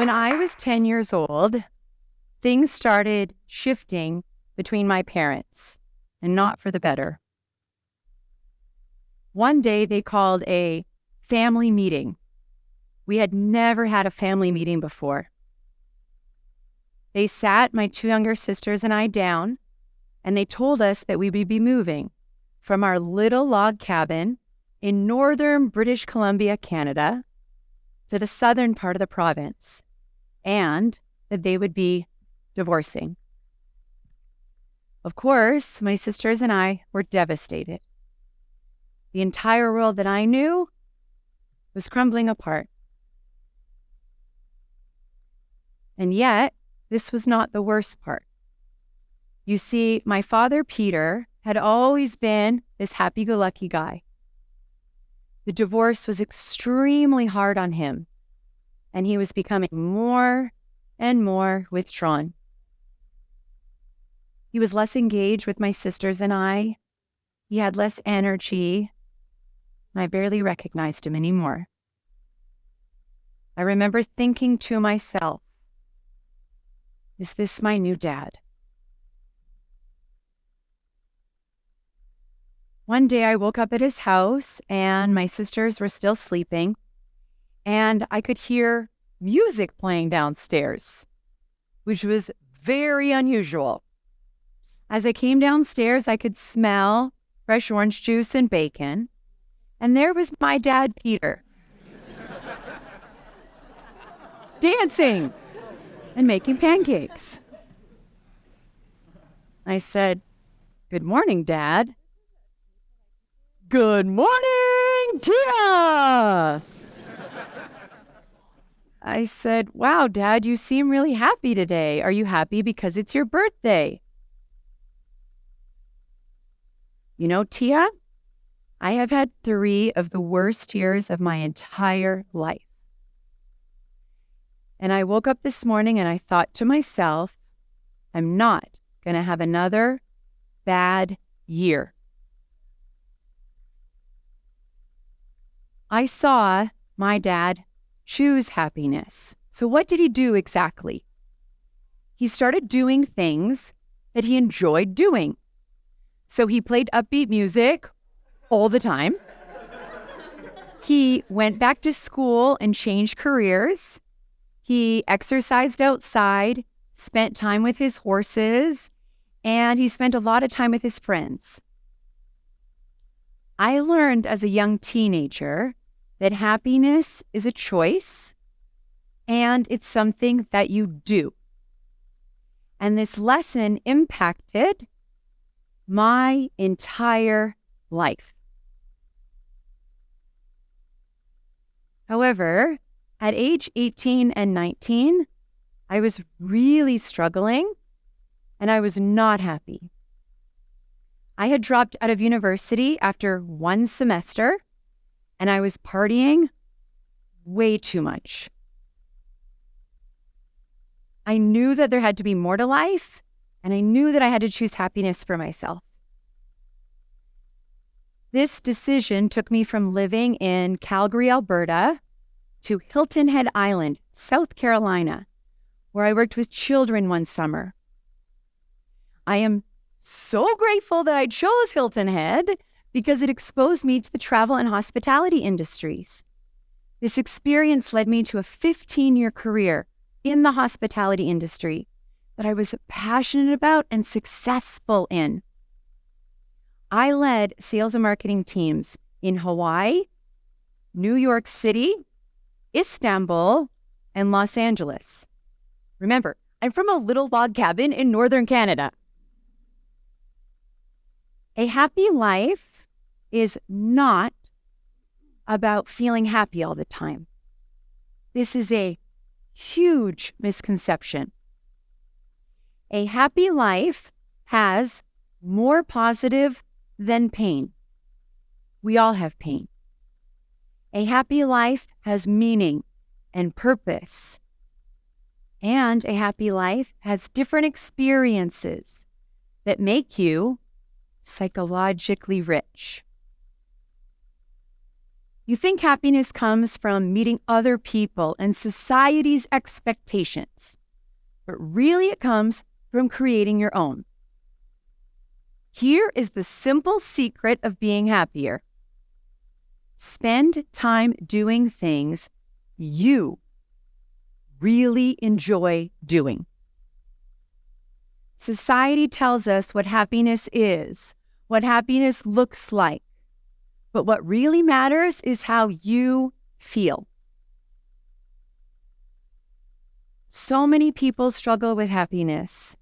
When I was 10 years old, things started shifting between my parents, and not for the better. One day they called a family meeting. We had never had a family meeting before. They sat my two younger sisters and I down, and they told us that we would be moving from our little log cabin in northern British Columbia, Canada, to the southern part of the province, and that they would be divorcing. Of course, my sisters and I were devastated. The entire world that I knew was crumbling apart. And yet, this was not the worst part. You see, my father, Peter, had always been this happy-go-lucky guy. The divorce was extremely hard on him, and he was becoming more and more withdrawn. He was less engaged with my sisters and I. He had less energy. I barely recognized him anymore. I remember thinking to myself, is this my new dad? One day I woke up at his house and my sisters were still sleeping, and I could hear music playing downstairs, which was very unusual. As I came downstairs, I could smell fresh orange juice and bacon, and there was my dad, Peter, dancing and making pancakes. I said, "Good morning, Dad." "Good morning, Tia." I said, "Wow, Dad, you seem really happy today. Are you happy because it's your birthday?" "You know, Tia, I have had 3 of the worst years of my entire life. And I woke up this morning and I thought to myself, I'm not going to have another bad year." I saw my dad choose happiness. So what did he do exactly? He started doing things that he enjoyed doing. So he played upbeat music all the time. He went back to school and changed careers. He exercised outside, spent time with his horses, and he spent a lot of time with his friends. I learned as a young teenager that happiness is a choice and it's something that you do. And this lesson impacted my entire life. However, at age 18 and 19, I was really struggling and I was not happy. I had dropped out of university after 1 semester and I was partying way too much. I knew that there had to be more to life, and I knew that I had to choose happiness for myself. This decision took me from living in Calgary, Alberta, to Hilton Head Island, South Carolina, where I worked with children one summer. I am so grateful that I chose Hilton Head because it exposed me to the travel and hospitality industries. This experience led me to a 15-year career in the hospitality industry that I was passionate about and successful in. I led sales and marketing teams in Hawaii, New York City, Istanbul, and Los Angeles. Remember, I'm from a little log cabin in northern Canada. A happy life is not about feeling happy all the time. This is a huge misconception. A happy life has more positive than pain. We all have pain. A happy life has meaning and purpose. And a happy life has different experiences that make you psychologically rich. You think happiness comes from meeting other people and society's expectations, but really it comes from creating your own. Here is the simple secret of being happier. Spend time doing things you really enjoy doing. Society tells us what happiness is, what happiness looks like. But what really matters is how you feel. So many people struggle with happiness.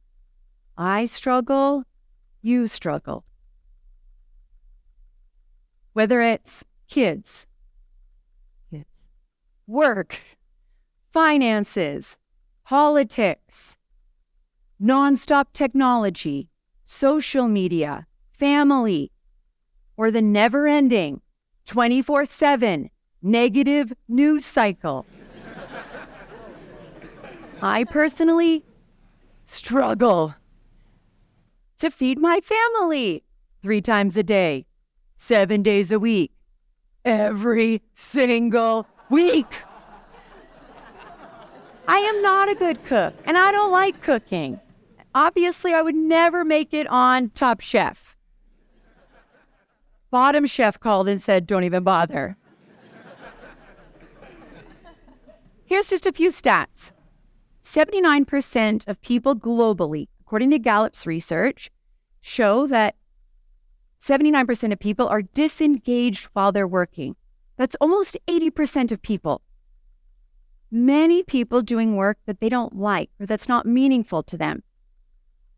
I struggle, you struggle. Whether it's kids, work, finances, politics, nonstop technology, social media, family, or the never-ending 24/7 negative news cycle. I personally struggle to feed my family 3 times a day, 7 days a week, every single week. I am not a good cook, and I don't like cooking. Obviously, I would never make it on Top Chef. Bottom chef called and said, don't even bother. Here's just a few stats. 79% of people globally, according to Gallup's research, show that 79% of people are disengaged while they're working. That's almost 80% of people. Many people doing work that they don't like or that's not meaningful to them.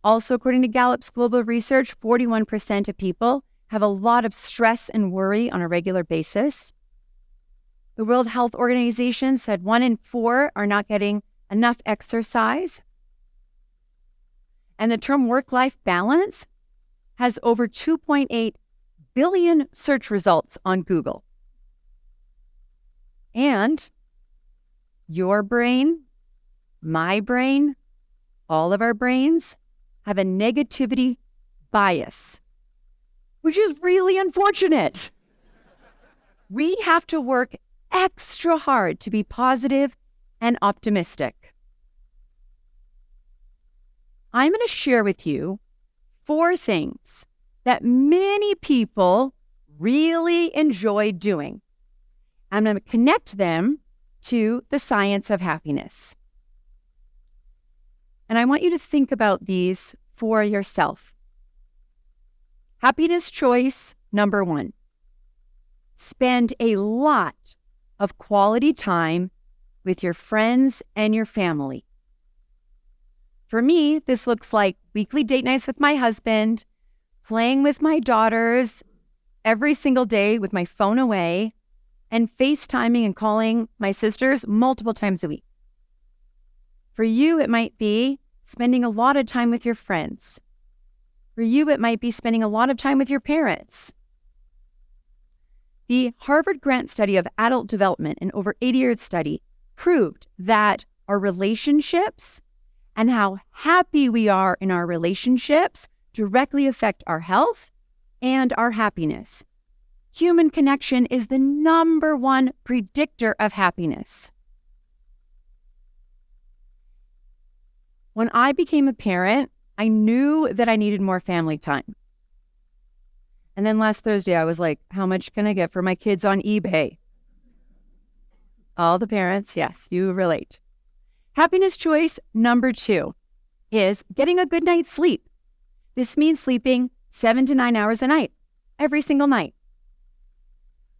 Also, according to Gallup's global research, 41% of people have a lot of stress and worry on a regular basis. The World Health Organization said 1 in 4 are not getting enough exercise. And the term work-life balance has over 2.8 billion search results on Google. And your brain, my brain, all of our brains have a negativity bias, which is really unfortunate. We have to work extra hard to be positive and optimistic. I'm going to share with you 4 things that many people really enjoy doing. I'm going to connect them to the science of happiness. And I want you to think about these for yourself. Happiness choice number 1. Spend a lot of quality time with your friends and your family. For me, this looks like weekly date nights with my husband, playing with my daughters every single day with my phone away, and FaceTiming and calling my sisters multiple times a week. For you, it might be spending a lot of time with your friends. For you, it might be spending a lot of time with your parents. The Harvard Grant study of adult development, an over 80-year study, proved that our relationships and how happy we are in our relationships directly affect our health and our happiness. Human connection is the number 1 predictor of happiness. When I became a parent, I knew that I needed more family time. And then last Thursday, I was like, how much can I get for my kids on eBay? All the parents, yes, you relate. Happiness choice number 2 is getting a good night's sleep. This means sleeping 7 to 9 hours a night, every single night.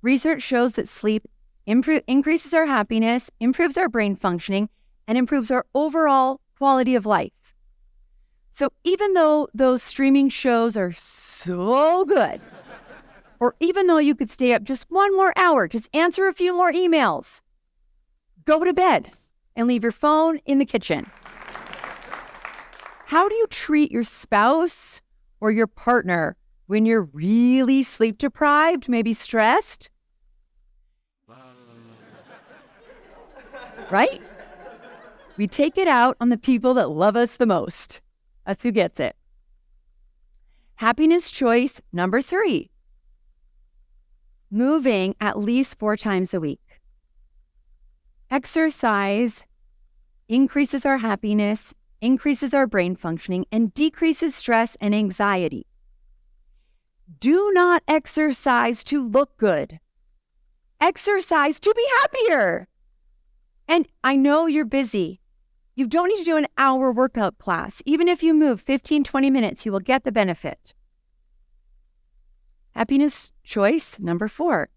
Research shows that sleep increases our happiness, improves our brain functioning, and improves our overall quality of life. So even though those streaming shows are so good, or even though you could stay up just 1 more hour, just answer a few more emails, go to bed and leave your phone in the kitchen. How do you treat your spouse or your partner when you're really sleep deprived, maybe stressed? Right? We take it out on the people that love us the most. That's who gets it. Happiness choice number 3. moving at least 4 times a week. Exercise increases our happiness, increases our brain functioning, and decreases stress and anxiety. Do not exercise to look good. Exercise to be happier. And I know you're busy. You don't need to do an hour workout class. Even if you move 15, 20 minutes, you will get the benefit. Happiness choice number 4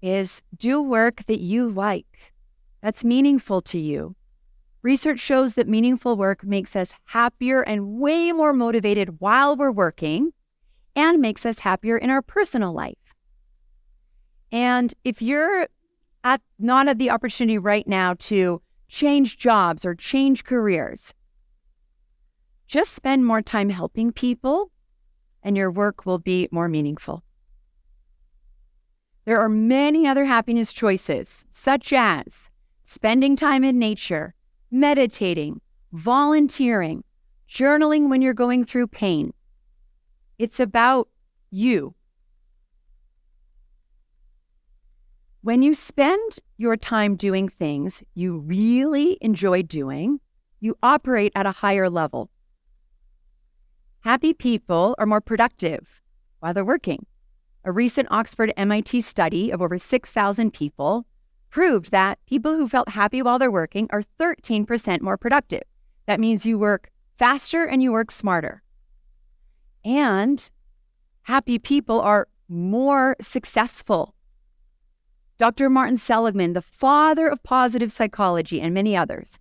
is do work that you like, that's meaningful to you. Research shows that meaningful work makes us happier and way more motivated while we're working and makes us happier in our personal life. And if you're not at the opportunity right now to change jobs or change careers, just spend more time helping people and your work will be more meaningful. There are many other happiness choices, such as spending time in nature, meditating, volunteering, journaling when you're going through pain. It's about you. When you spend your time doing things you really enjoy doing, you operate at a higher level. Happy people are more productive while they're working. A recent Oxford-MIT study of over 6,000 people proved that people who felt happy while they're working are 13% more productive. That means you work faster and you work smarter. And happy people are more successful. Dr. Martin Seligman, the father of positive psychology and many others,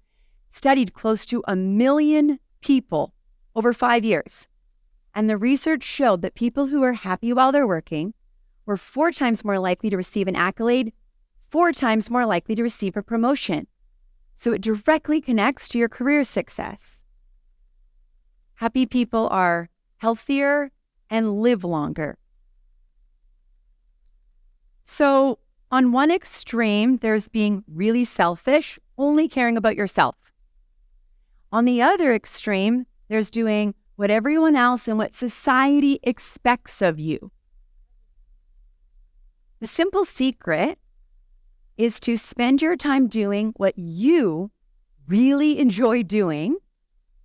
studied close to 1 million people over 5 years. And the research showed that people who are happy while they're working were 4 times more likely to receive an accolade, 4 times more likely to receive a promotion. So it directly connects to your career success. Happy people are healthier and live longer. So on one extreme, there's being really selfish, only caring about yourself. On the other extreme, there's doing what everyone else and what society expects of you. The simple secret is to spend your time doing what you really enjoy doing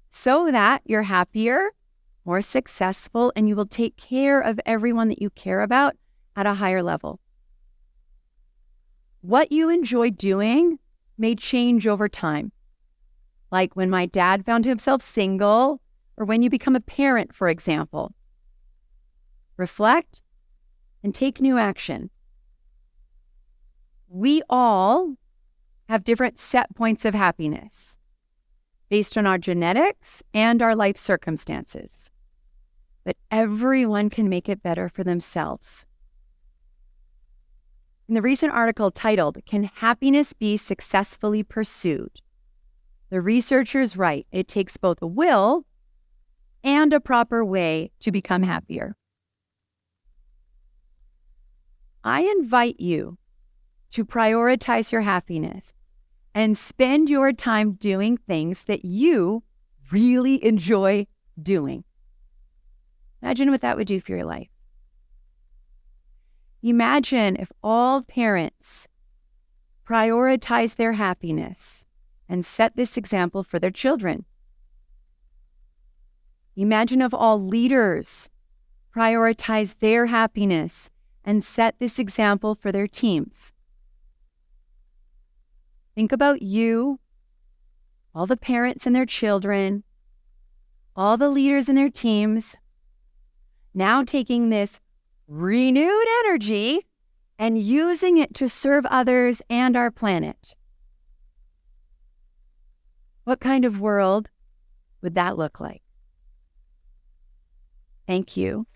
so that you're happier, more successful, and you will take care of everyone that you care about at a higher level. What you enjoy doing may change over time. Like when my dad found himself single, or when you become a parent, for example. Reflect and take new action. We all have different set points of happiness based on our genetics and our life circumstances. But everyone can make it better for themselves. In the recent article titled, "Can Happiness Be Successfully Pursued?" the researchers write it takes both a will and a proper way to become happier. I invite you to prioritize your happiness and spend your time doing things that you really enjoy doing. Imagine what that would do for your life. Imagine if all parents prioritize their happiness and set this example for their children. Imagine if all leaders prioritize their happiness and set this example for their teams. Think about you, all the parents and their children, all the leaders and their teams, now taking this renewed energy and using it to serve others and our planet. What kind of world would that look like? Thank you.